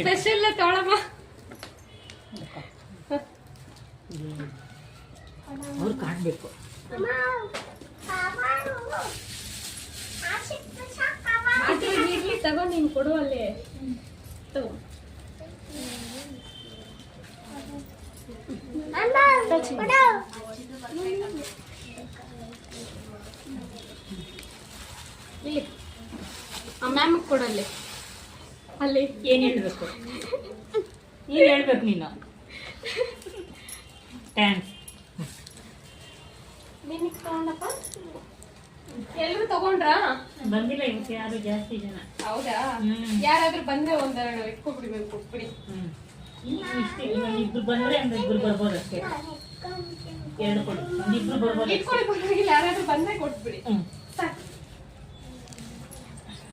Special ತೊಳಮ್ಮ ಅವ್ರು ಕಾಣಬೇಕು. ತಗೋ ನೀನು ಕೊಡು ಅಲ್ಲಿ ತಗೋ. ಇಲ್ಲಿ ಮ್ಯಾಮ್ ಕೊಡಲ್ಲಿ. ಅಲ್ಲಿ ಏನು ಹೇಳ್ಬೇಕು? ಏನು ಹೇಳ್ಬೇಕು ನೀನು? ಥ್ಯಾಂಕ್ಸ್. ನಿನಗೆ ತಗೊಂಡಪ್ಪ. ಎಲ್ಲರೂ ತಗೊಂಡ್ರಾ? ಬಂದಿಲ್ಲ ಇವತ್ತು ಯಾರು ಜಾಸ್ತಿ ಜನ. ಹೌದಾ? ಯಾರಾದ್ರೂ ಬಂದ್ರೆ ಒಂದೆರಡು ಇಟ್ಕೊಬಿಡಿ, ಮೇಲೆ ಕೊಟ್ಬಿಡಿ. ಇಷ್ಟೇ, ಇಬ್ರು ಬಂದ್ರೆ ಒಂದು ಇಬ್ರು ಬರ್ಬೋದು ಅಷ್ಟೇ. ಎರಡು ಕೊಡಿ, ಒಂದಿಬ್ರು ಬರ್ಬೋದು. ಇಟ್ಕೊಳ್ಳಿ, ಯಾರಾದ್ರೂ ಬಂದ್ರೆ ಕೊಟ್ಬಿಡಿ.